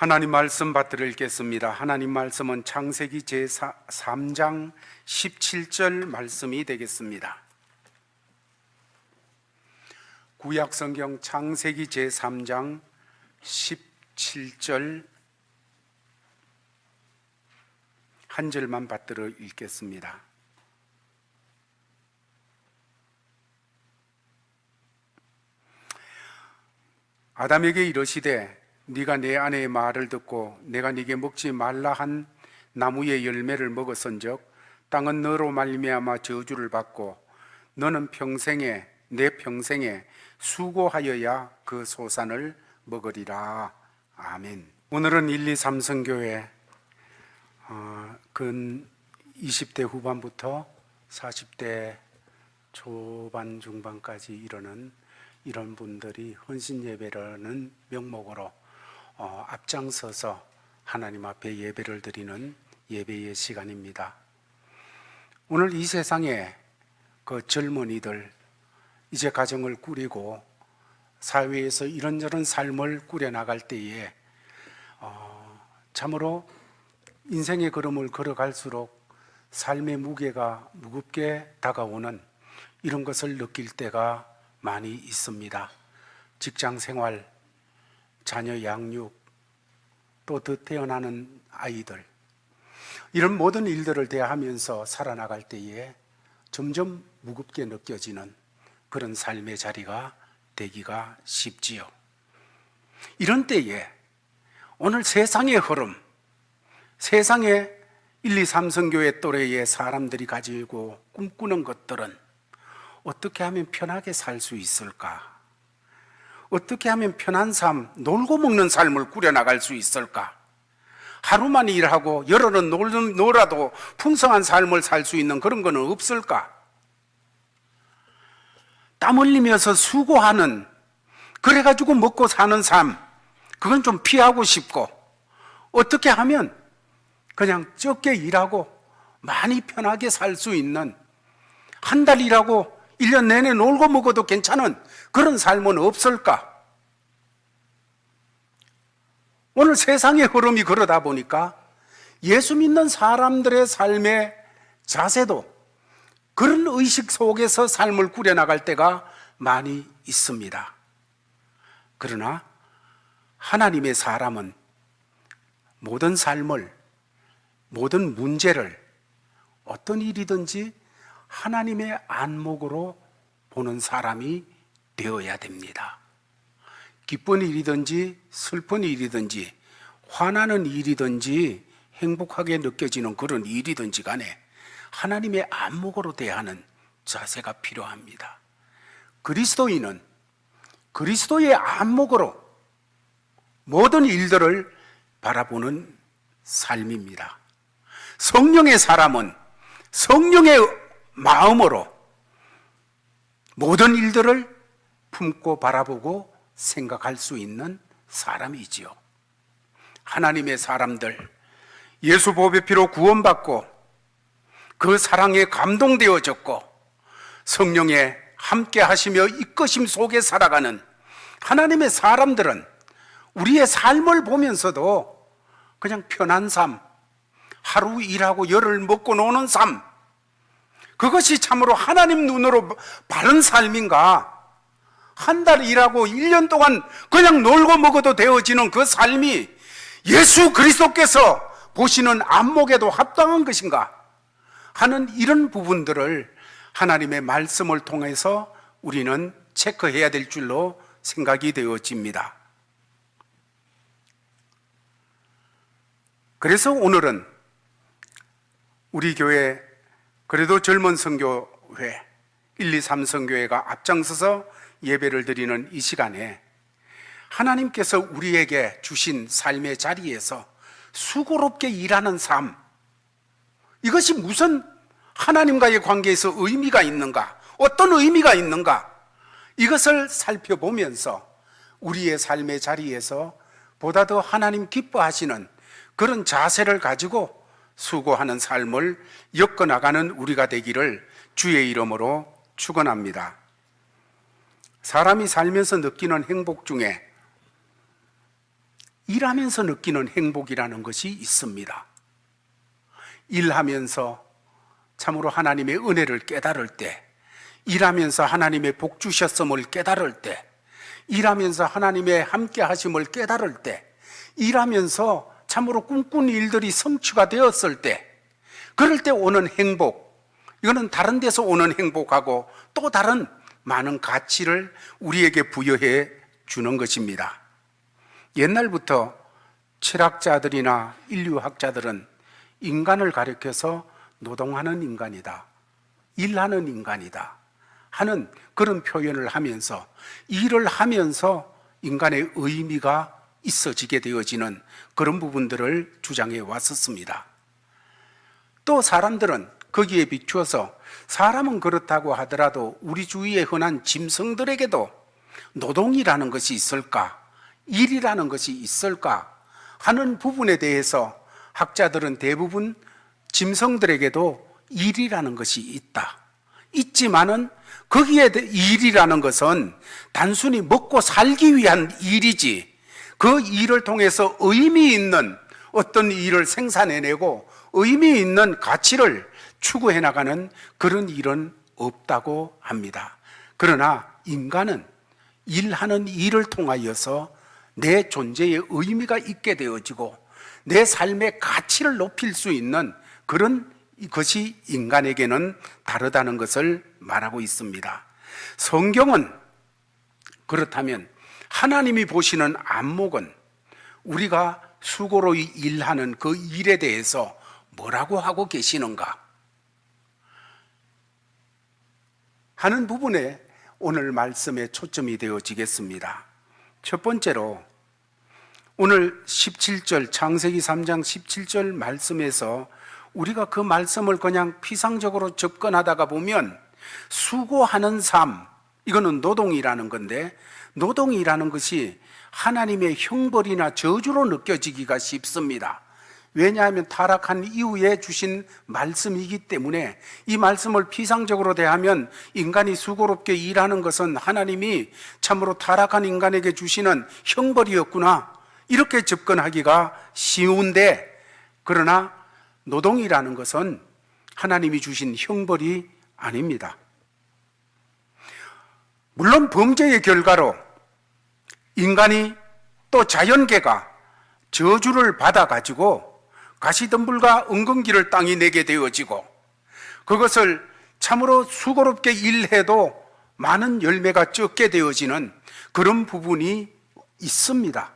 하나님 말씀 받들어 읽겠습니다. 하나님 말씀은 창세기 제3장 17절 말씀이 되겠습니다. 구약성경 창세기 제3장 17절 한 절만 받들어 읽겠습니다. 아담에게 이르시되 네가 내 아내의 말을 듣고 내가 네게 먹지 말라 한 나무의 열매를 먹었은즉 땅은 너로 말미암아 저주를 받고 너는 내 평생에 수고하여야 그 소산을 먹으리라. 아멘. 오늘은 1, 2, 3성교회 근 20대 후반부터 40대 초반 중반까지 이르는 이런 분들이 헌신 예배라는 명목으로 앞장서서 하나님 앞에 예배를 드리는 예배의 시간입니다. 오늘 이 세상에 그 젊은이들 이제 가정을 꾸리고 사회에서 이런저런 삶을 꾸려나갈 때에 참으로 인생의 걸음을 걸어갈수록 삶의 무게가 무겁게 다가오는 이런 것을 느낄 때가 많이 있습니다. 직장 생활, 자녀 양육, 또 더 태어나는 아이들, 이런 모든 일들을 대하면서 살아나갈 때에 점점 무겁게 느껴지는 그런 삶의 자리가 되기가 쉽지요. 이런 때에 오늘 세상의 흐름, 세상의 1, 2, 3성교회 또래의 사람들이 가지고 꿈꾸는 것들은 어떻게 하면 편하게 살 수 있을까? 어떻게 하면 편한 삶, 놀고 먹는 삶을 꾸려나갈 수 있을까? 하루만 일하고 열흘은 놀아도 풍성한 삶을 살 수 있는 그런 거는 없을까? 땀 흘리면서 수고하는, 그래가지고 먹고 사는 삶, 그건 좀 피하고 싶고, 어떻게 하면 그냥 적게 일하고 많이 편하게 살 수 있는, 한 달 일하고 1년 내내 놀고 먹어도 괜찮은 그런 삶은 없을까? 오늘 세상의 흐름이 그러다 보니까 예수 믿는 사람들의 삶의 자세도 그런 의식 속에서 삶을 꾸려나갈 때가 많이 있습니다. 그러나 하나님의 사람은 모든 삶을, 모든 문제를 어떤 일이든지 하나님의 안목으로 보는 사람이 되어야 됩니다. 기쁜 일이든지 슬픈 일이든지 화나는 일이든지 행복하게 느껴지는 그런 일이든지 간에 하나님의 안목으로 대하는 자세가 필요합니다. 그리스도인은 그리스도의 안목으로 모든 일들을 바라보는 삶입니다. 성령의 사람은 성령의 마음으로 모든 일들을 품고 바라보고 생각할 수 있는 사람이지요. 하나님의 사람들, 예수 보배 피로 구원받고 그 사랑에 감동되어졌고 성령에 함께 하시며 이끄심 속에 살아가는 하나님의 사람들은 우리의 삶을 보면서도 그냥 편한 삶, 하루 일하고 열흘 먹고 노는 삶, 그것이 참으로 하나님 눈으로 바른 삶인가? 한 달 일하고 1년 동안 그냥 놀고 먹어도 되어지는 그 삶이 예수 그리스도께서 보시는 안목에도 합당한 것인가? 하는 이런 부분들을 하나님의 말씀을 통해서 우리는 체크해야 될 줄로 생각이 되어집니다. 그래서 오늘은 우리 교회 그래도 젊은 선교회 1, 2, 3성교회가 앞장서서 예배를 드리는 이 시간에 하나님께서 우리에게 주신 삶의 자리에서 수고롭게 일하는 삶, 이것이 무슨 하나님과의 관계에서 의미가 있는가, 어떤 의미가 있는가, 이것을 살펴보면서 우리의 삶의 자리에서 보다 더 하나님 기뻐하시는 그런 자세를 가지고 수고하는 삶을 엮어나가는 우리가 되기를 주의 이름으로 축원합니다. 사람이 살면서 느끼는 행복 중에 일하면서 느끼는 행복이라는 것이 있습니다. 일하면서 참으로 하나님의 은혜를 깨달을 때, 일하면서 하나님의 복 주셨음을 깨달을 때, 일하면서 하나님의 함께 하심을 깨달을 때, 일하면서 참으로 꿈꾼 일들이 성취가 되었을 때, 그럴 때 오는 행복, 이거는 다른 데서 오는 행복하고 또 다른 많은 가치를 우리에게 부여해 주는 것입니다. 옛날부터 철학자들이나 인류학자들은 인간을 가리켜서 노동하는 인간이다, 일하는 인간이다 하는 그런 표현을 하면서 일을 하면서 인간의 의미가 있어지게 되어지는 그런 부분들을 주장해 왔었습니다. 또 사람들은 거기에 비추어서 사람은 그렇다고 하더라도 우리 주위에 흔한 짐승들에게도 노동이라는 것이 있을까? 일이라는 것이 있을까? 하는 부분에 대해서 학자들은 대부분 짐승들에게도 일이라는 것이 있다, 있지만은 거기에 일이라는 것은 단순히 먹고 살기 위한 일이지 그 일을 통해서 의미 있는 어떤 일을 생산해내고 의미 있는 가치를 추구해 나가는 그런 일은 없다고 합니다. 그러나 인간은 일하는 일을 통하여서 내 존재의 의미가 있게 되어지고 내 삶의 가치를 높일 수 있는 그런 것이 인간에게는 다르다는 것을 말하고 있습니다. 성경은 그렇다면 하나님이 보시는 안목은 우리가 수고로이 일하는 그 일에 대해서 뭐라고 하고 계시는가 하는 부분에 오늘 말씀에 초점이 되어지겠습니다. 첫 번째로 오늘 17절 창세기 3장 17절 말씀에서 우리가 그 말씀을 그냥 피상적으로 접근하다가 보면 수고하는 삶, 이거는 노동이라는 건데 노동이라는 것이 하나님의 형벌이나 저주로 느껴지기가 쉽습니다. 왜냐하면 타락한 이후에 주신 말씀이기 때문에 이 말씀을 피상적으로 대하면 인간이 수고롭게 일하는 것은 하나님이 참으로 타락한 인간에게 주시는 형벌이었구나, 이렇게 접근하기가 쉬운데, 그러나 노동이라는 것은 하나님이 주신 형벌이 아닙니다. 물론 범죄의 결과로 인간이 또 자연계가 저주를 받아가지고 가시덤불과 은근기를 땅이 내게 되어지고 그것을 참으로 수고롭게 일해도 많은 열매가 적게 되어지는 그런 부분이 있습니다.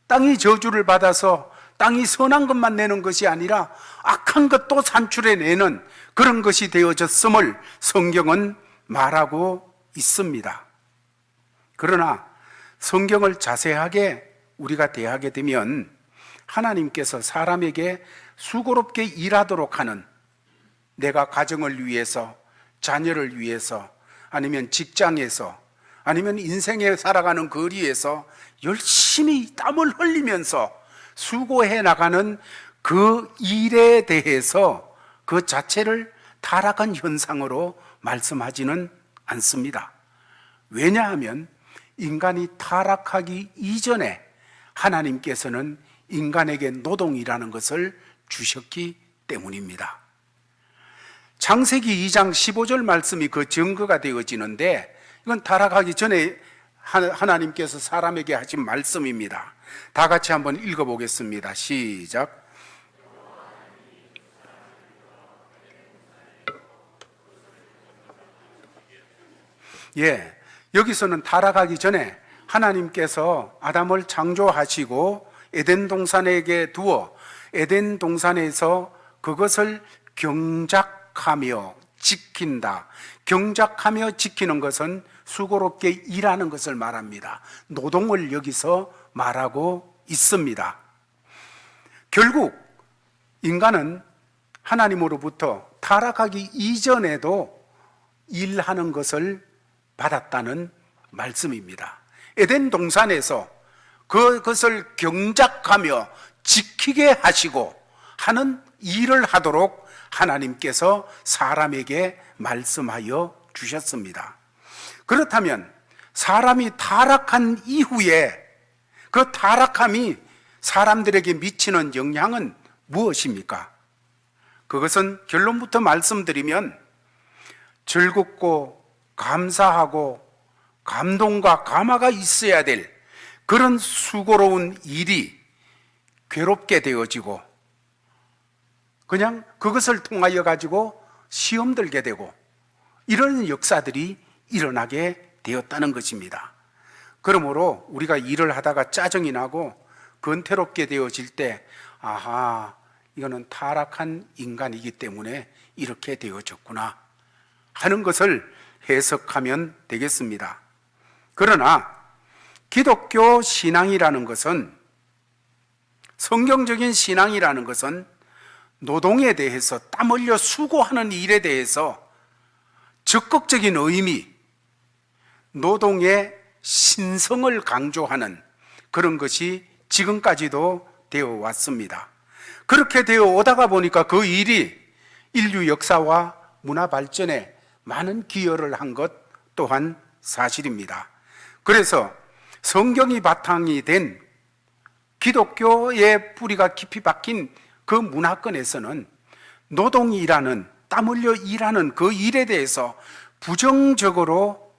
땅이 저주를 받아서 땅이 선한 것만 내는 것이 아니라 악한 것도 산출해내는 그런 것이 되어졌음을 성경은 말하고 있습니다. 그러나 성경을 자세하게 우리가 대하게 되면 하나님께서 사람에게 수고롭게 일하도록 하는, 내가 가정을 위해서, 자녀를 위해서, 아니면 직장에서, 아니면 인생에 살아가는 거리에서 열심히 땀을 흘리면서 수고해 나가는 그 일에 대해서 그 자체를 타락한 현상으로 말씀하지는 않습니다. 왜냐하면 인간이 타락하기 이전에 하나님께서는 인간에게 노동이라는 것을 주셨기 때문입니다. 창세기 2장 15절 말씀이 그 증거가 되어지는데, 이건 타락하기 전에 하나님께서 사람에게 하신 말씀입니다. 다 같이 한번 읽어보겠습니다. 시작. 여기서는 타락하기 전에 하나님께서 아담을 창조하시고 에덴 동산에게 두어 에덴 동산에서 그것을 경작하며 지킨다. 경작하며 지키는 것은 수고롭게 일하는 것을 말합니다. 노동을 여기서 말하고 있습니다. 결국 인간은 하나님으로부터 타락하기 이전에도 일하는 것을 받았다는 말씀입니다. 에덴 동산에서 그것을 경작하며 지키게 하시고 하는 일을 하도록 하나님께서 사람에게 말씀하여 주셨습니다. 그렇다면 사람이 타락한 이후에 그 타락함이 사람들에게 미치는 영향은 무엇입니까? 그것은 결론부터 말씀드리면 즐겁고 감사하고 감동과 감화가 있어야 될 그런 수고로운 일이 괴롭게 되어지고 그냥 그것을 통하여 가지고 시험 들게 되고 이런 역사들이 일어나게 되었다는 것입니다. 그러므로 우리가 일을 하다가 짜증이 나고 건태롭게 되어질 때 아하, 이거는 타락한 인간이기 때문에 이렇게 되어졌구나 하는 것을 해석하면 되겠습니다. 그러나 기독교 신앙이라는 것은, 성경적인 신앙이라는 것은 노동에 대해서, 땀 흘려 수고하는 일에 대해서 적극적인 의미, 노동의 신성을 강조하는 그런 것이 지금까지도 되어 왔습니다. 그렇게 되어 오다가 보니까 그 일이 인류 역사와 문화 발전에 많은 기여를 한 것 또한 사실입니다. 그래서 성경이 바탕이 된 기독교의 뿌리가 깊이 박힌 그 문화권에서는 노동이라는, 땀 흘려 일하는 그 일에 대해서 부정적으로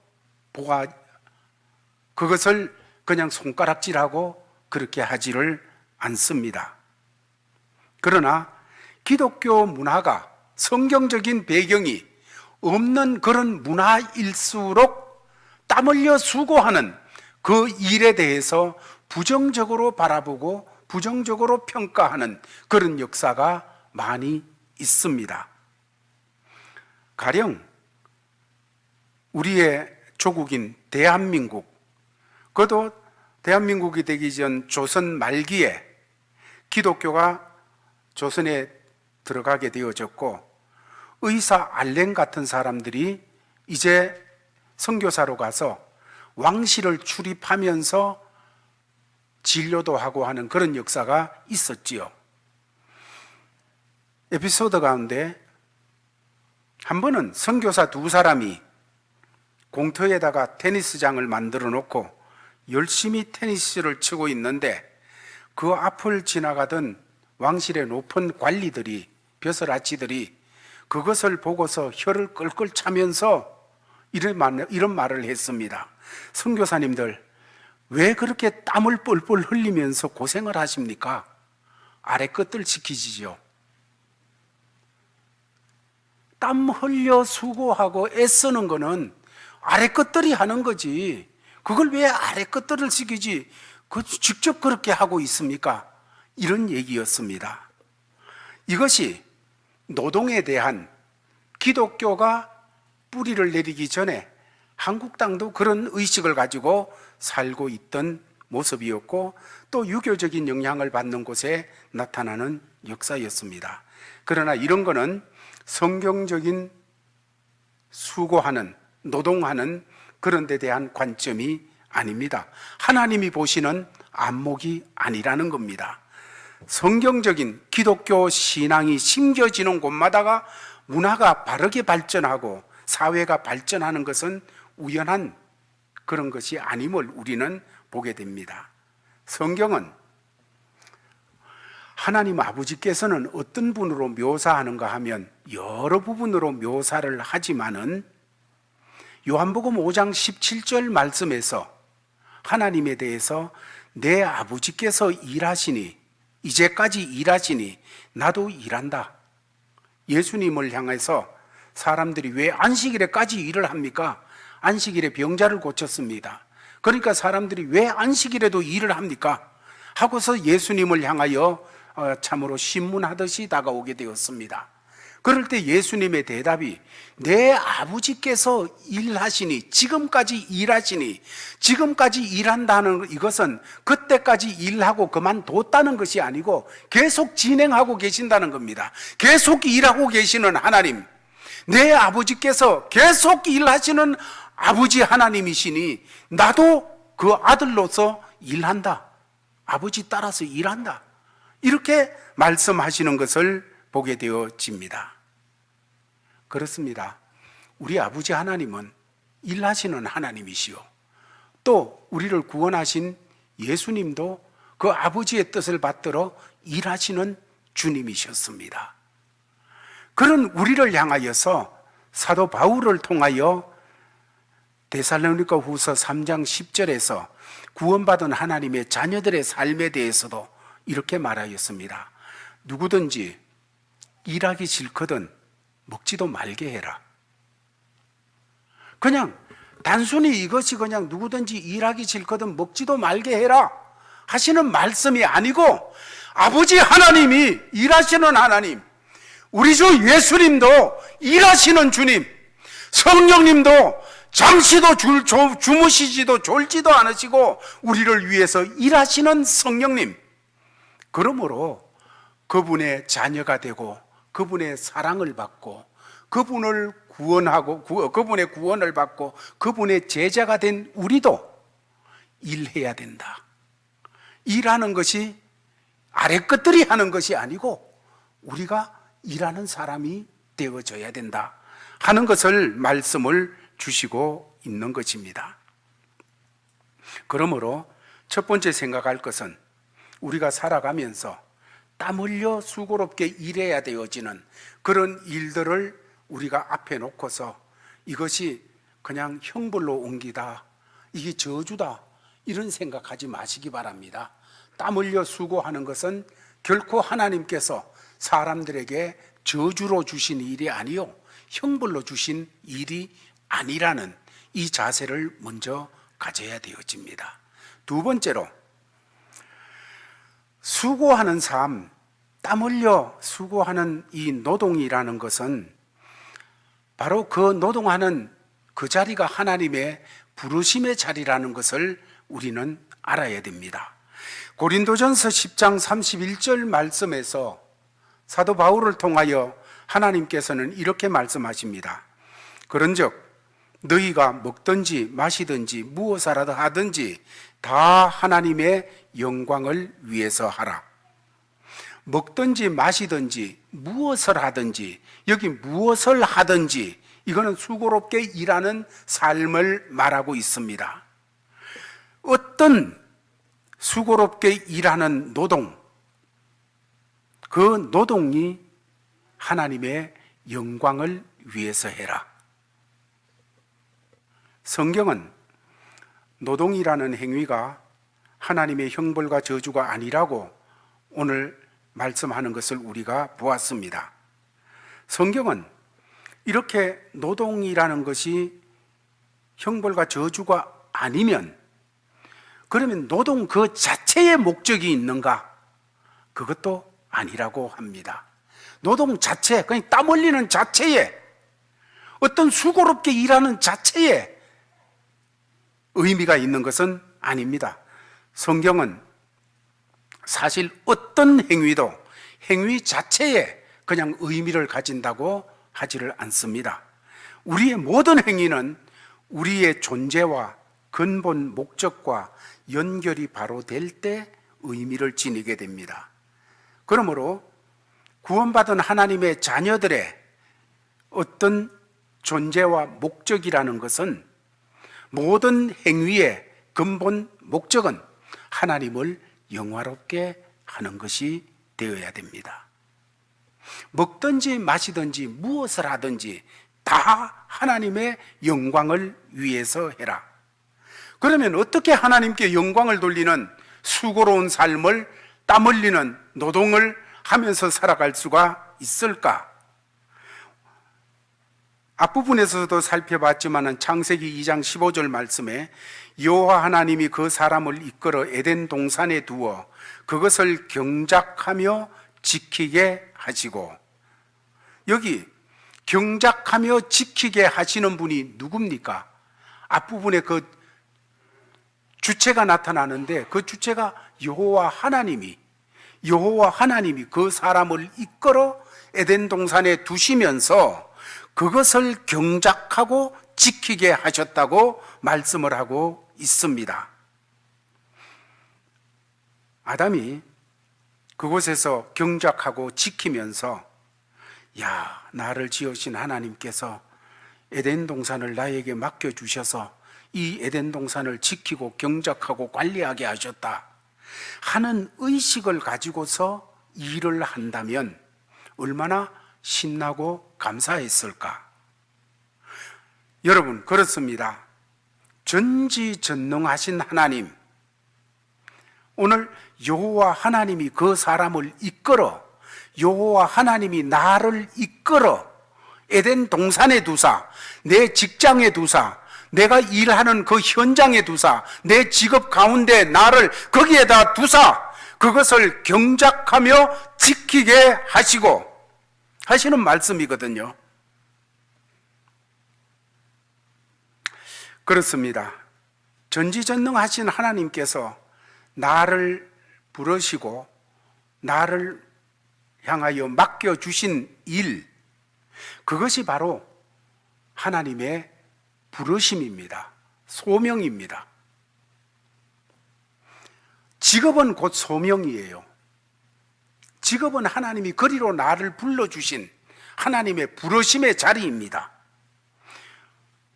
그것을 그냥 손가락질하고 그렇게 하지를 않습니다. 그러나 기독교 문화가, 성경적인 배경이 없는 그런 문화일수록 땀 흘려 수고하는 그 일에 대해서 부정적으로 바라보고 부정적으로 평가하는 그런 역사가 많이 있습니다. 가령 우리의 조국인 대한민국, 그것도 대한민국이 되기 전 조선 말기에 기독교가 조선에 들어가게 되어졌고, 의사 알렌 같은 사람들이 이제 선교사로 가서 왕실을 출입하면서 진료도 하고 하는 그런 역사가 있었지요. 에피소드 가운데 한 번은 선교사 두 사람이 공터에다가 테니스장을 만들어 놓고 열심히 테니스를 치고 있는데, 그 앞을 지나가던 왕실의 높은 관리들이, 벼슬아치들이 그것을 보고서 혀를 끌끌 차면서 이런 말을 했습니다. 선교사님들, 왜 그렇게 땀을 뻘뻘 흘리면서 고생을 하십니까? 아래 것들 지키시죠. 땀 흘려 수고하고 애쓰는 거는 아래 것들이 하는 거지, 그걸 왜 아래 것들을 지키지 직접 그렇게 하고 있습니까? 이런 얘기였습니다. 이것이 노동에 대한, 기독교가 뿌리를 내리기 전에 한국 땅도 그런 의식을 가지고 살고 있던 모습이었고, 또 유교적인 영향을 받는 곳에 나타나는 역사였습니다. 그러나 이런 거는 성경적인 수고하는, 노동하는 그런 데 대한 관점이 아닙니다. 하나님이 보시는 안목이 아니라는 겁니다. 성경적인 기독교 신앙이 심겨지는 곳마다가 문화가 바르게 발전하고 사회가 발전하는 것은 우연한 그런 것이 아님을 우리는 보게 됩니다. 성경은 하나님 아버지께서는 어떤 분으로 묘사하는가 하면 여러 부분으로 묘사를 하지만은 요한복음 5장 17절 말씀에서 하나님에 대해서 내 아버지께서 일하시니, 이제까지 일하시니 나도 일한다. 예수님을 향해서 사람들이 왜 안식일에까지 일을 합니까? 안식일에 병자를 고쳤습니다. 그러니까 사람들이 왜 안식일에도 일을 합니까? 하고서 예수님을 향하여 참으로 신문하듯이 다가오게 되었습니다. 그럴 때 예수님의 대답이, 내 아버지께서 일하시니, 지금까지 일하시니, 지금까지 일한다는 이것은 그때까지 일하고 그만뒀다는 것이 아니고 계속 진행하고 계신다는 겁니다. 계속 일하고 계시는 하나님, 내 아버지께서 계속 일하시는 아버지 하나님이시니 나도 그 아들로서 일한다. 아버지 따라서 일한다. 이렇게 말씀하시는 것을 보게 되어집니다. 그렇습니다. 우리 아버지 하나님은 일하시는 하나님이시요, 또 우리를 구원하신 예수님도 그 아버지의 뜻을 받들어 일하시는 주님이셨습니다. 그런 우리를 향하여서 사도 바울을 통하여 데살로니가 후서 3장 10절에서 구원받은 하나님의 자녀들의 삶에 대해서도 이렇게 말하였습니다. 누구든지 일하기 싫거든 먹지도 말게 해라. 그냥 단순히 이것이 그냥 누구든지 일하기 싫거든 먹지도 말게 해라 하시는 말씀이 아니고, 아버지 하나님이 일하시는 하나님, 우리 주 예수님도 일하시는 주님, 성령님도 잠시도 주무시지도 졸지도 않으시고 우리를 위해서 일하시는 성령님, 그러므로 그분의 자녀가 되고 그분의 사랑을 받고 그분을 구원하고 그분의 구원을 받고 그분의 제자가 된 우리도 일해야 된다. 일하는 것이 아래 것들이 하는 것이 아니고 우리가 일하는 사람이 되어져야 된다 하는 것을 말씀을 주시고 있는 것입니다. 그러므로 첫 번째 생각할 것은 우리가 살아가면서 땀 흘려 수고롭게 일해야 되어지는 그런 일들을 우리가 앞에 놓고서 이것이 그냥 형벌로 옮기다, 이게 저주다, 이런 생각하지 마시기 바랍니다. 땀 흘려 수고하는 것은 결코 하나님께서 사람들에게 저주로 주신 일이 아니요 형벌로 주신 일이 아니라는 이 자세를 먼저 가져야 되어집니다. 두 번째로, 수고하는 삶, 땀 흘려 수고하는 이 노동이라는 것은 바로 그 노동하는 그 자리가 하나님의 부르심의 자리라는 것을 우리는 알아야 됩니다. 고린도전서 10장 31절 말씀에서 사도 바울을 통하여 하나님께서는 이렇게 말씀하십니다. 그런즉 너희가 먹든지 마시든지 무엇이라도 하든지 다 하나님의 영광을 위해서 하라. 먹든지 마시든지 무엇을 하든지, 여기 무엇을 하든지, 이거는 수고롭게 일하는 삶을 말하고 있습니다. 어떤 수고롭게 일하는 노동, 그 노동이 하나님의 영광을 위해서 해라. 성경은 노동이라는 행위가 하나님의 형벌과 저주가 아니라고 오늘 말씀하는 것을 우리가 보았습니다. 성경은 이렇게 노동이라는 것이 형벌과 저주가 아니면, 그러면 노동 그 자체의 목적이 있는가? 그것도 아니라고 합니다. 노동 자체, 그냥 땀 흘리는 자체에, 어떤 수고롭게 일하는 자체에 의미가 있는 것은 아닙니다. 성경은 사실 어떤 행위도 행위 자체에 그냥 의미를 가진다고 하지를 않습니다. 우리의 모든 행위는 우리의 존재와 근본 목적과 연결이 바로 될 때 의미를 지니게 됩니다. 그러므로 구원받은 하나님의 자녀들의 어떤 존재와 목적이라는 것은, 모든 행위의 근본 목적은 하나님을 영화롭게 하는 것이 되어야 됩니다. 먹든지 마시든지 무엇을 하든지 다 하나님의 영광을 위해서 해라. 그러면 어떻게 하나님께 영광을 돌리는 수고로운 삶을, 땀 흘리는 노동을 하면서 살아갈 수가 있을까? 앞부분에서도 살펴봤지만 창세기 2장 15절 말씀에 여호와 하나님이 그 사람을 이끌어 에덴 동산에 두어 그것을 경작하며 지키게 하시고, 여기 경작하며 지키게 하시는 분이 누굽니까? 앞부분에 그 주체가 나타나는데 그 주체가 여호와 하나님이 그 사람을 이끌어 에덴 동산에 두시면서 그것을 경작하고 지키게 하셨다고 말씀을 하고 있습니다. 아담이 그곳에서 경작하고 지키면서, 야, 나를 지으신 하나님께서 에덴 동산을 나에게 맡겨주셔서 이 에덴 동산을 지키고 경작하고 관리하게 하셨다 하는 의식을 가지고서 일을 한다면 얼마나 신나고 감사했을까? 여러분, 그렇습니다. 전지전능하신 하나님, 오늘 여호와 하나님이 그 사람을 이끌어, 여호와 하나님이 나를 이끌어 에덴 동산에 두사, 내 직장에 두사, 내가 일하는 그 현장에 두사, 내 직업 가운데 나를 거기에다 두사, 그것을 경작하며 지키게 하시고 하시는 말씀이거든요. 그렇습니다. 전지전능하신 하나님께서 나를 부르시고 나를 향하여 맡겨주신 일, 그것이 바로 하나님의 부르심입니다. 소명입니다. 직업은 곧 소명이에요. 직업은 하나님이 그리로 나를 불러주신 하나님의 부르심의 자리입니다.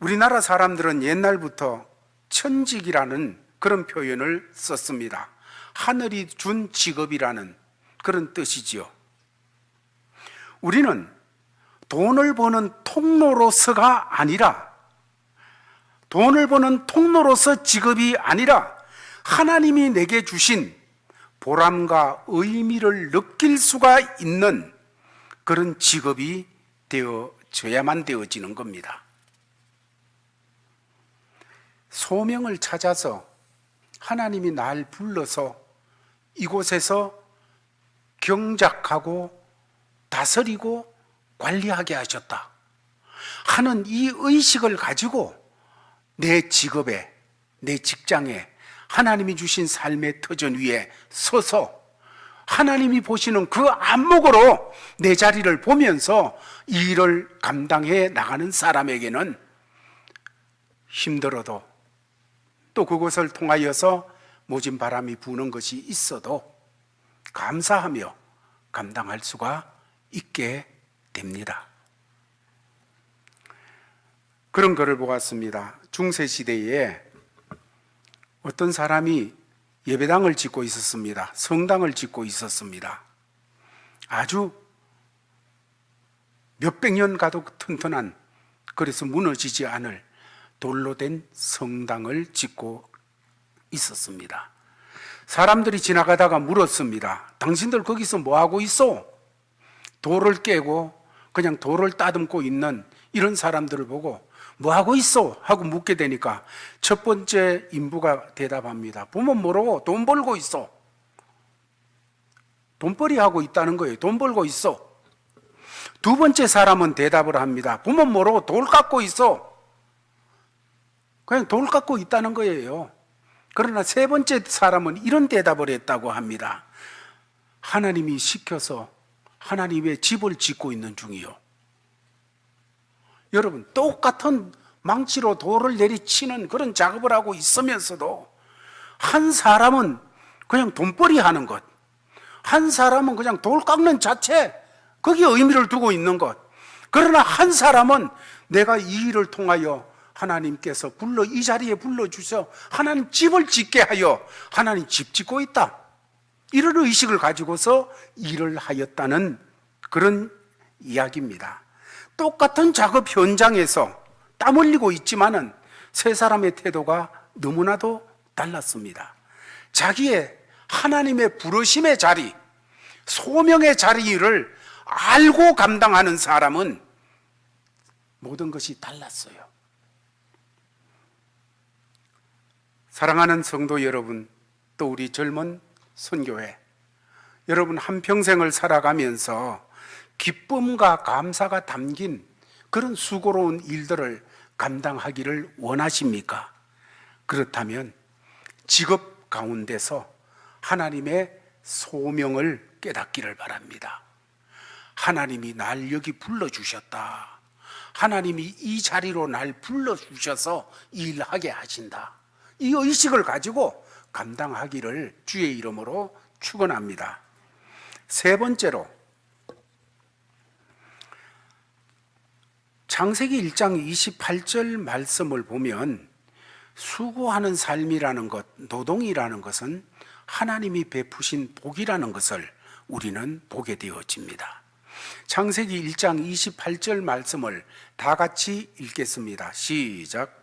우리나라 사람들은 옛날부터 천직이라는 그런 표현을 썼습니다. 하늘이 준 직업이라는 그런 뜻이지요. 우리는 돈을 버는 통로로서가 아니라, 돈을 버는 통로로서 직업이 아니라 하나님이 내게 주신 보람과 의미를 느낄 수가 있는 그런 직업이 되어져야만 되어지는 겁니다. 소명을 찾아서 하나님이 날 불러서 이곳에서 경작하고 다스리고 관리하게 하셨다 하는 이 의식을 가지고 내 직업에, 내 직장에, 하나님이 주신 삶의 터전 위에 서서 하나님이 보시는 그 안목으로 내 자리를 보면서 이 일을 감당해 나가는 사람에게는 힘들어도, 또 그것을 통하여서 모진 바람이 부는 것이 있어도 감사하며 감당할 수가 있게 됩니다. 그런 글을 보았습니다. 중세시대에 어떤 사람이 예배당을 짓고 있었습니다. 성당을 짓고 있었습니다. 아주 몇백 년 가도 튼튼한, 그래서 무너지지 않을 돌로 된 성당을 짓고 있었습니다. 사람들이 지나가다가 물었습니다. 당신들 거기서 뭐 하고 있어? 돌을 깨고 그냥 돌을 따듬고 있는 이런 사람들을 보고 뭐 하고 있어? 하고 묻게 되니까 첫 번째 인부가 대답합니다. 보면 모르고 돈 벌고 있어. 돈벌이 하고 있다는 거예요. 돈 벌고 있어. 두 번째 사람은 대답을 합니다. 보면 모르고 돌 깎고 있어. 그냥 돌 깎고 있다는 거예요. 그러나 세 번째 사람은 이런 대답을 했다고 합니다. 하나님이 시켜서 하나님의 집을 짓고 있는 중이요. 여러분, 똑같은 망치로 돌을 내리치는 그런 작업을 하고 있으면서도 한 사람은 그냥 돈벌이 하는 것, 한 사람은 그냥 돌 깎는 자체, 거기에 의미를 두고 있는 것. 그러나 한 사람은 내가 이 일을 통하여 하나님께서 이 자리에 불러주셔 하나님 집을 짓게 하여 하나님 집 짓고 있다, 이런 의식을 가지고서 일을 하였다는 그런 이야기입니다. 똑같은 작업 현장에서 땀 흘리고 있지만은 세 사람의 태도가 너무나도 달랐습니다. 자기의 하나님의 부르심의 자리, 소명의 자리를 알고 감당하는 사람은 모든 것이 달랐어요. 사랑하는 성도 여러분, 또 우리 젊은 선교회 여러분, 한평생을 살아가면서 기쁨과 감사가 담긴 그런 수고로운 일들을 감당하기를 원하십니까? 그렇다면 직업 가운데서 하나님의 소명을 깨닫기를 바랍니다. 하나님이 날 여기 불러주셨다. 하나님이 이 자리로 날 불러주셔서 일하게 하신다. 이 의식을 가지고 감당하기를 주의 이름으로 축원합니다. 세 번째로 창세기 1장 28절 말씀을 보면 수고하는 삶이라는 것, 노동이라는 것은 하나님이 베푸신 복이라는 것을 우리는 보게 되어집니다. 창세기 1장 28절 말씀을 다 같이 읽겠습니다. 시작.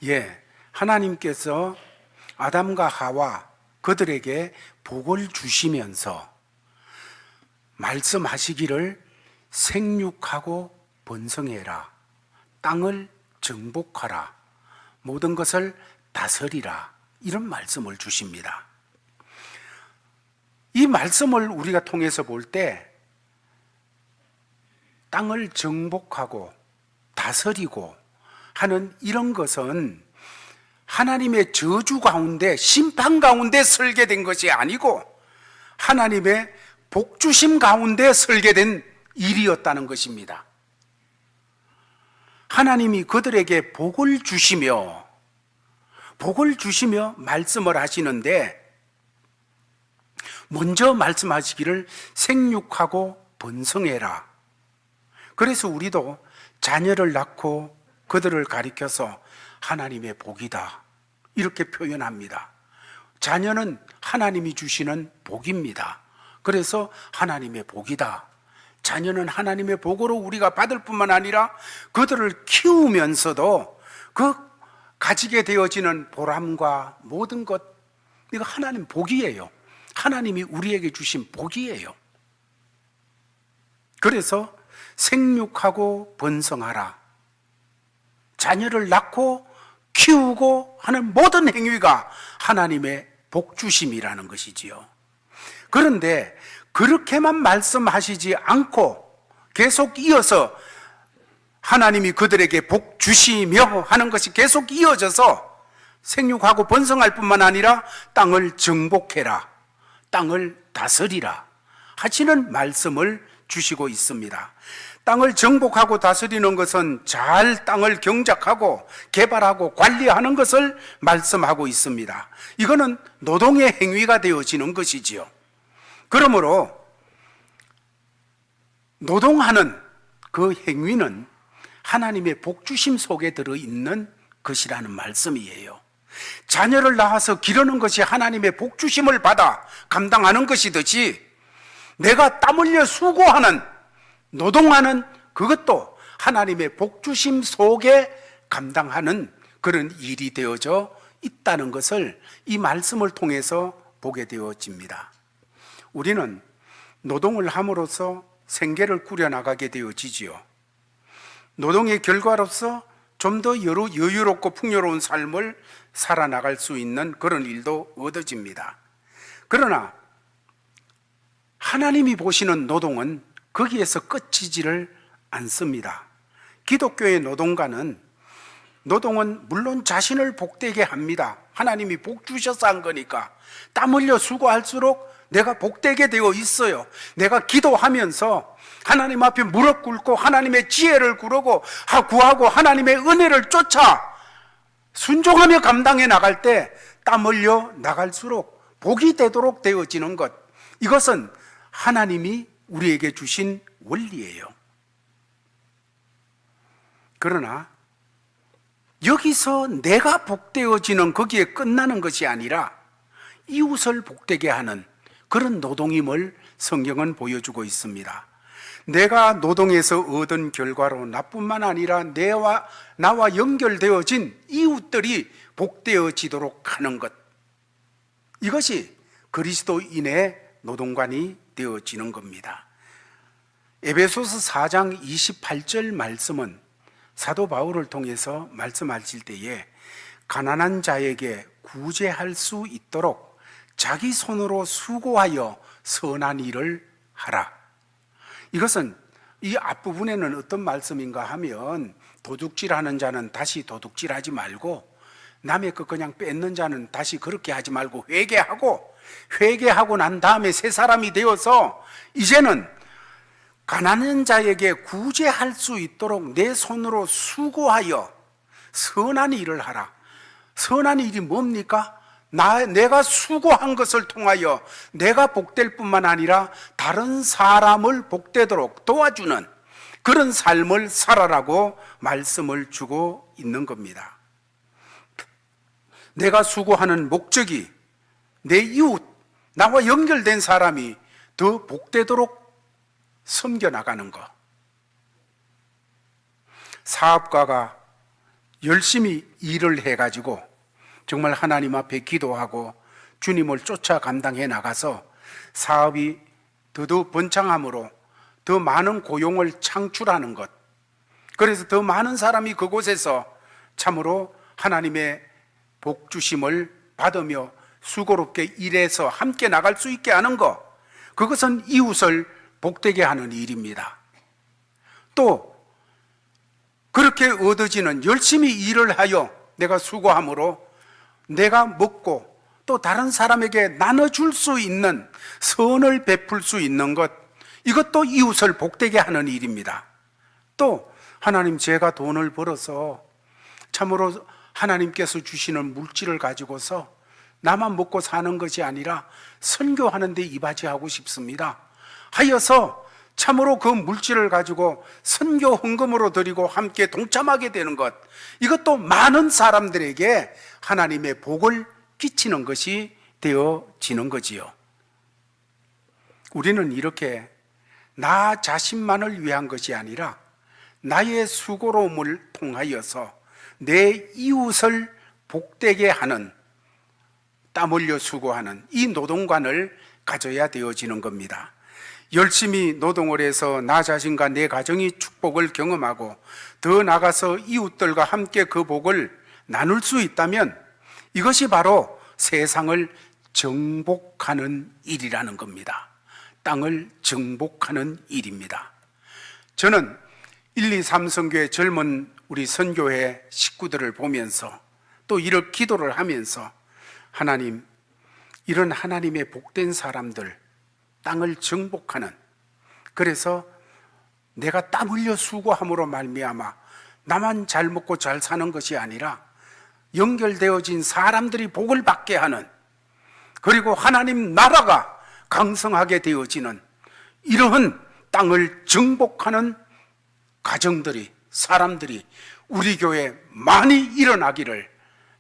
예, 하나님께서 아담과 하와 그들에게 복을 주시면서 말씀하시기를 생육하고 번성해라, 땅을 정복하라, 모든 것을 다스리라, 이런 말씀을 주십니다. 이 말씀을 우리가 통해서 볼 때 땅을 정복하고 다스리고 하는 이런 것은 하나님의 저주 가운데, 심판 가운데 설계된 것이 아니고 하나님의 복주심 가운데 설계된 일이었다는 것입니다. 하나님이 그들에게 복을 주시며 말씀을 하시는데, 먼저 말씀하시기를 생육하고 번성해라. 그래서 우리도 자녀를 낳고 그들을 가리켜서 하나님의 복이다, 이렇게 표현합니다. 자녀는 하나님이 주시는 복입니다. 그래서 하나님의 복이다. 자녀는 하나님의 복으로 우리가 받을 뿐만 아니라 그들을 키우면서도 그 가지게 되어지는 보람과 모든 것, 이거 하나님 복이에요. 하나님이 우리에게 주신 복이에요. 그래서 생육하고 번성하라, 자녀를 낳고 키우고 하는 모든 행위가 하나님의 복주심이라는 것이지요. 그런데 그렇게만 말씀하시지 않고 계속 이어서 하나님이 그들에게 복 주시며 하는 것이 계속 이어져서 생육하고 번성할 뿐만 아니라 땅을 정복해라, 땅을 다스리라 하시는 말씀을 주시고 있습니다. 땅을 정복하고 다스리는 것은 잘 땅을 경작하고 개발하고 관리하는 것을 말씀하고 있습니다. 이거는 노동의 행위가 되어지는 것이지요. 그러므로 노동하는 그 행위는 하나님의 복주심 속에 들어있는 것이라는 말씀이에요. 자녀를 낳아서 기르는 것이 하나님의 복주심을 받아 감당하는 것이듯이, 내가 땀 흘려 수고하는, 노동하는 그것도 하나님의 복주심 속에 감당하는 그런 일이 되어져 있다는 것을 이 말씀을 통해서 보게 되어집니다. 우리는 노동을 함으로써 생계를 꾸려나가게 되어지지요. 노동의 결과로서 좀 더 여유롭고 풍요로운 삶을 살아나갈 수 있는 그런 일도 얻어집니다. 그러나 하나님이 보시는 노동은 거기에서 끝이지를 않습니다. 기독교의 노동은 물론 자신을 복되게 합니다. 하나님이 복 주셔서 한 거니까 땀 흘려 수고할수록 내가 복되게 되어 있어요. 내가 기도하면서 하나님 앞에 무릎 꿇고 하나님의 지혜를 구하고 하나님의 은혜를 쫓아 순종하며 감당해 나갈 때 땀 흘려 나갈수록 복이 되도록 되어지는 것, 이것은 하나님이 우리에게 주신 원리예요. 그러나 여기서 내가 복되어지는 거기에 끝나는 것이 아니라 이웃을 복되게 하는 그런 노동임을 성경은 보여주고 있습니다. 내가 노동에서 얻은 결과로 나뿐만 아니라 나와 연결되어진 이웃들이 복되어지도록 하는 것, 이것이 그리스도인의 노동관이 되어지는 겁니다. 에베소서 4장 28절 말씀은 사도 바울을 통해서 말씀하실 때에 가난한 자에게 구제할 수 있도록 자기 손으로 수고하여 선한 일을 하라. 이것은 이 앞부분에는 어떤 말씀인가 하면, 도둑질하는 자는 다시 도둑질하지 말고 남의 것 그냥 뺏는 자는 다시 그렇게 하지 말고 회개하고 난 다음에 새 사람이 되어서 이제는 가난한 자에게 구제할 수 있도록 내 손으로 수고하여 선한 일을 하라. 선한 일이 뭡니까? 내가 수고한 것을 통하여 내가 복될 뿐만 아니라 다른 사람을 복되도록 도와주는 그런 삶을 살아라고 말씀을 주고 있는 겁니다. 내가 수고하는 목적이 내 이웃, 나와 연결된 사람이 더 복되도록 섬겨나가는 것. 사업가가 열심히 일을 해가지고 정말 하나님 앞에 기도하고 주님을 쫓아 감당해 나가서 사업이 더더욱 번창함으로 더 많은 고용을 창출하는 것, 그래서 더 많은 사람이 그곳에서 참으로 하나님의 복 주심을 받으며 수고롭게 일해서 함께 나갈 수 있게 하는 것, 그것은 이웃을 복되게 하는 일입니다. 또 그렇게 얻어지는 열심히 일을 하여 내가 수고함으로 내가 먹고 또 다른 사람에게 나눠줄 수 있는, 선을 베풀 수 있는 것, 이것도 이웃을 복되게 하는 일입니다. 또 하나님, 제가 돈을 벌어서 참으로 하나님께서 주시는 물질을 가지고서 나만 먹고 사는 것이 아니라 선교하는 데 이바지하고 싶습니다 하여서 참으로 그 물질을 가지고 선교 헌금으로 드리고 함께 동참하게 되는 것, 이것도 많은 사람들에게 하나님의 복을 끼치는 것이 되어지는 거지요. 우리는 이렇게 나 자신만을 위한 것이 아니라 나의 수고로움을 통하여서 내 이웃을 복되게 하는, 땀 흘려 수고하는 이 노동관을 가져야 되어지는 겁니다. 열심히 노동을 해서 나 자신과 내 가정이 축복을 경험하고 더 나아가서 이웃들과 함께 그 복을 나눌 수 있다면 이것이 바로 세상을 정복하는 일이라는 겁니다. 땅을 정복하는 일입니다. 저는 1, 2, 3 선교회 젊은 우리 선교회 식구들을 보면서 또 이런 기도를 하면서 하나님, 이런 하나님의 복된 사람들, 땅을 정복하는, 그래서 내가 땀 흘려 수고함으로 말미암아 나만 잘 먹고 잘 사는 것이 아니라 연결되어진 사람들이 복을 받게 하는, 그리고 하나님 나라가 강성하게 되어지는 이러한 땅을 정복하는 가정들이, 사람들이 우리 교회에 많이 일어나기를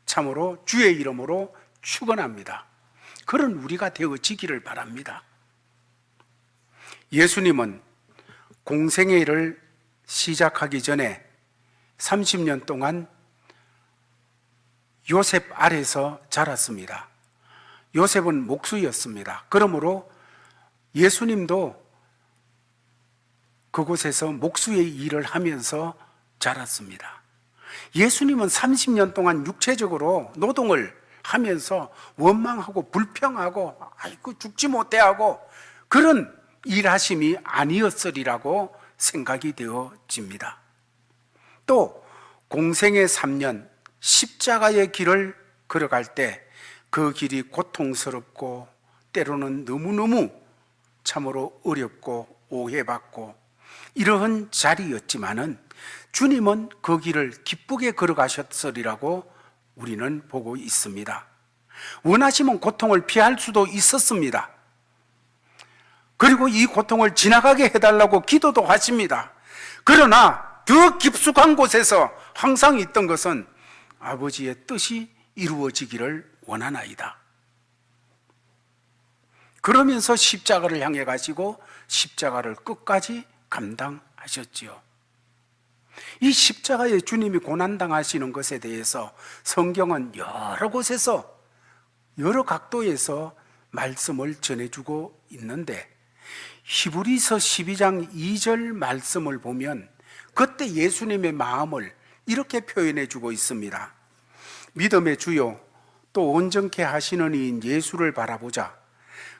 참으로 주의 이름으로 축원합니다. 그런 우리가 되어지기를 바랍니다. 예수님은 공생의 일을 시작하기 전에 30년 동안 요셉 아래서 자랐습니다. 요셉은 목수였습니다. 그러므로 예수님도 그곳에서 목수의 일을 하면서 자랐습니다. 예수님은 30년 동안 육체적으로 노동을 하면서 원망하고 불평하고 아이고 죽지 못해 하고 그런 일하심이 아니었으리라고 생각이 되어집니다. 또 공생의 3년 십자가의 길을 걸어갈 때 그 길이 고통스럽고 때로는 너무너무 참으로 어렵고 오해받고 이러한 자리였지만은 주님은 그 길을 기쁘게 걸어가셨으리라고 우리는 보고 있습니다. 원하시면 고통을 피할 수도 있었습니다. 그리고 이 고통을 지나가게 해달라고 기도도 하십니다. 그러나 더 깊숙한 곳에서 항상 있던 것은 아버지의 뜻이 이루어지기를 원하나이다. 그러면서 십자가를 향해 가시고 십자가를 끝까지 감당하셨지요. 이 십자가에 주님이 고난당하시는 것에 대해서 성경은 여러 곳에서 여러 각도에서 말씀을 전해주고 있는데 히브리서 12장 2절 말씀을 보면 그때 예수님의 마음을 이렇게 표현해주고 있습니다. 믿음의 주요 또 온전케 하시는 이인 예수를 바라보자.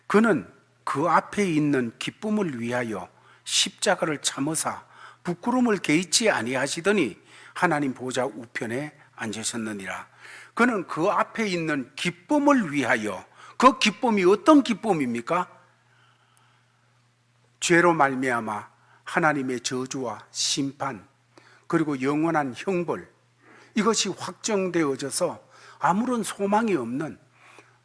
그는 그 앞에 있는 기쁨을 위하여 십자가를 참으사 부끄러움을 개의치 아니하시더니 하나님 보좌 우편에 앉으셨느니라. 그는 그 앞에 있는 기쁨을 위하여, 그 기쁨이 어떤 기쁨입니까? 죄로 말미암아 하나님의 저주와 심판 그리고 영원한 형벌, 이것이 확정되어져서 아무런 소망이 없는,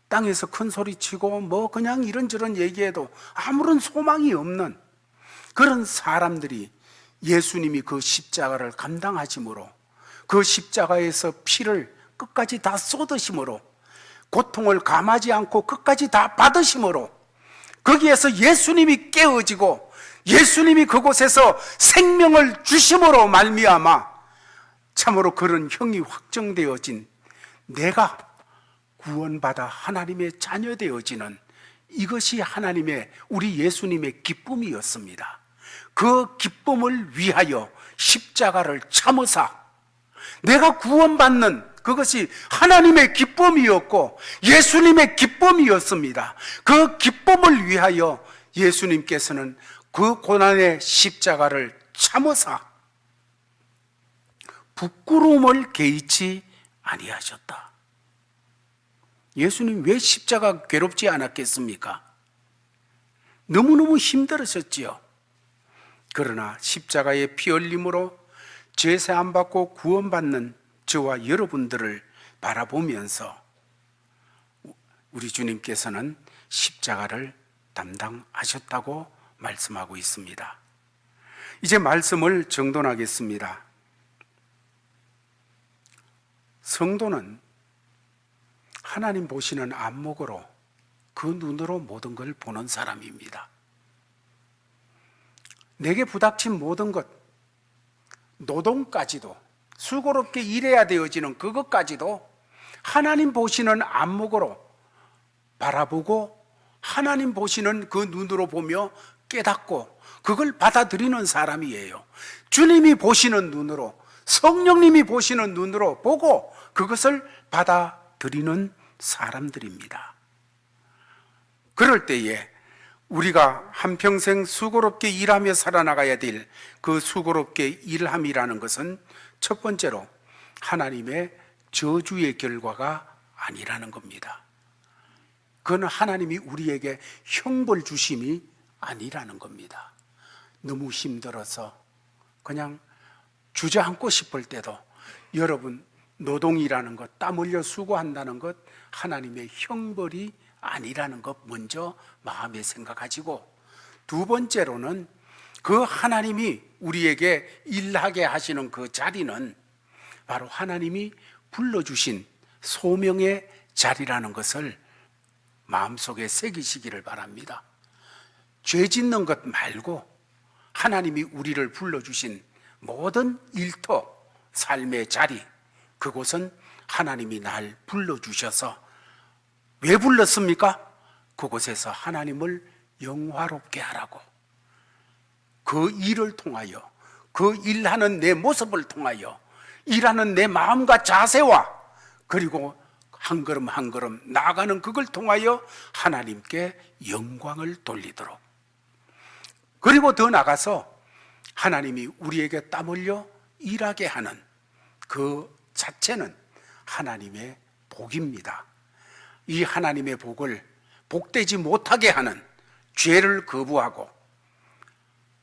땅에서 큰 소리 치고 뭐 그냥 이런저런 얘기해도 아무런 소망이 없는 그런 사람들이 예수님이 그 십자가를 감당하심으로, 그 십자가에서 피를 끝까지 다 쏟으심으로, 고통을 감하지 않고 끝까지 다 받으심으로, 거기에서 예수님이 깨어지고 예수님이 그곳에서 생명을 주심으로 말미암아 참으로 그런 형이 확정되어진 내가 구원받아 하나님의 자녀 되어지는, 이것이 하나님의, 우리 예수님의 기쁨이었습니다. 그 기쁨을 위하여 십자가를 참으사 내가 구원받는 그것이 하나님의 기쁨이었고 예수님의 기쁨이었습니다. 그 기쁨을 위하여 예수님께서는 그 고난의 십자가를 참으사 부끄러움을 개의치 아니하셨다. 예수님 왜 십자가 괴롭지 않았겠습니까? 너무너무 힘들으셨지요. 그러나 십자가의 피 흘림으로 죄사 안 받고 구원받는 저와 여러분들을 바라보면서 우리 주님께서는 십자가를 담당하셨다고 말씀하고 있습니다. 이제 말씀을 정돈하겠습니다. 성도는 하나님 보시는 안목으로, 그 눈으로 모든 걸 보는 사람입니다. 내게 부닥친 모든 것, 노동까지도, 수고롭게 일해야 되어지는 그것까지도 하나님 보시는 안목으로 바라보고 하나님 보시는 그 눈으로 보며 깨닫고 그걸 받아들이는 사람이에요. 주님이 보시는 눈으로, 성령님이 보시는 눈으로 보고 그것을 받아들이는 사람들입니다. 그럴 때에 우리가 한평생 수고롭게 일하며 살아나가야 될 그 수고롭게 일함이라는 것은 첫 번째로 하나님의 저주의 결과가 아니라는 겁니다. 그건 하나님이 우리에게 형벌 주심이 아니라는 겁니다. 너무 힘들어서 그냥 주저앉고 싶을 때도 여러분, 노동이라는 것, 땀 흘려 수고한다는 것 하나님의 형벌이 아니라는 것 먼저 마음에 생각하시고, 두 번째로는 그 하나님이 우리에게 일하게 하시는 그 자리는 바로 하나님이 불러주신 소명의 자리라는 것을 마음속에 새기시기를 바랍니다. 죄 짓는 것 말고 하나님이 우리를 불러주신 모든 일터, 삶의 자리, 그곳은 하나님이 날 불러주셔서 왜 불렀습니까? 그곳에서 하나님을 영화롭게 하라고, 그 일을 통하여, 그 일하는 내 모습을 통하여, 일하는 내 마음과 자세와 그리고 한 걸음 한 걸음 나아가는 그걸 통하여 하나님께 영광을 돌리도록, 그리고 더 나가서 하나님이 우리에게 땀 흘려 일하게 하는 그 자체는 하나님의 복입니다. 이 하나님의 복을 복되지 못하게 하는 죄를 거부하고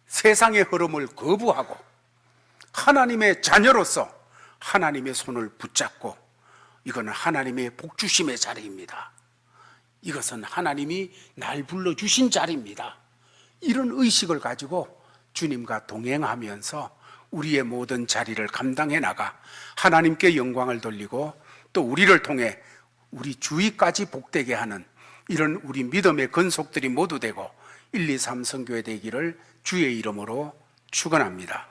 세상의 흐름을 거부하고 하나님의 자녀로서 하나님의 손을 붙잡고, 이거는 하나님의 복주심의 자리입니다. 이것은 하나님이 날 불러주신 자리입니다. 이런 의식을 가지고 주님과 동행하면서 우리의 모든 자리를 감당해 나가 하나님께 영광을 돌리고 또 우리를 통해 우리 주위까지 복되게 하는 이런 우리 믿음의 근속들이 모두 되고 1, 2, 3 선교회 되기를 주의 이름으로 축원합니다.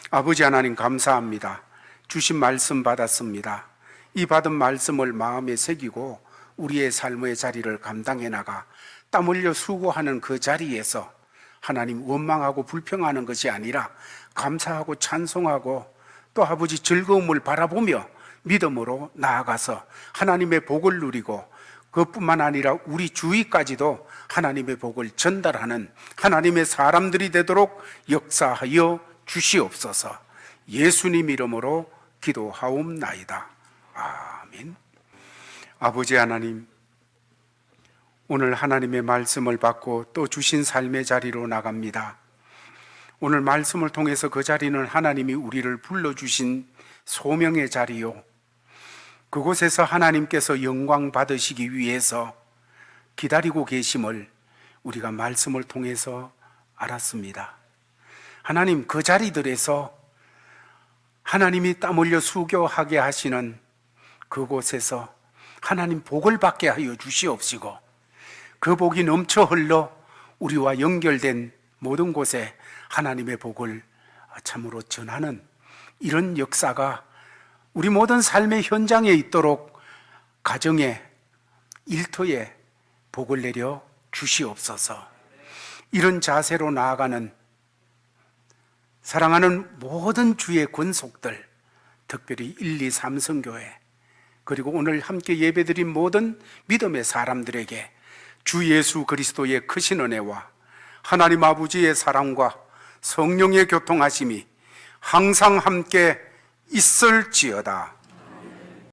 아버지 하나님 감사합니다. 주신 말씀 받았습니다. 이 받은 말씀을 마음에 새기고 우리의 삶의 자리를 감당해 나가 땀 흘려 수고하는 그 자리에서 하나님 원망하고 불평하는 것이 아니라 감사하고 찬송하고 또 아버지 즐거움을 바라보며 믿음으로 나아가서 하나님의 복을 누리고 그뿐만 아니라 우리 주위까지도 하나님의 복을 전달하는 하나님의 사람들이 되도록 역사하여 주시옵소서. 예수님 이름으로 기도하옵나이다. 아멘. 아버지 하나님, 오늘 하나님의 말씀을 받고 또 주신 삶의 자리로 나갑니다. 오늘 말씀을 통해서 그 자리는 하나님이 우리를 불러주신 소명의 자리요, 그곳에서 하나님께서 영광 받으시기 위해서 기다리고 계심을 우리가 말씀을 통해서 알았습니다. 하나님, 그 자리들에서 하나님이 땀 흘려 수고하게 하시는 그곳에서 하나님 복을 받게 하여 주시옵시고, 그 복이 넘쳐 흘러 우리와 연결된 모든 곳에 하나님의 복을 참으로 전하는 이런 역사가 우리 모든 삶의 현장에 있도록 가정에, 일터에 복을 내려 주시옵소서. 이런 자세로 나아가는 사랑하는 모든 주의 권속들, 특별히 1, 2, 3성교회, 그리고 오늘 함께 예배드린 모든 믿음의 사람들에게 주 예수 그리스도의 크신 은혜와 하나님 아버지의 사랑과 성령의 교통하심이 항상 함께 있을지어다.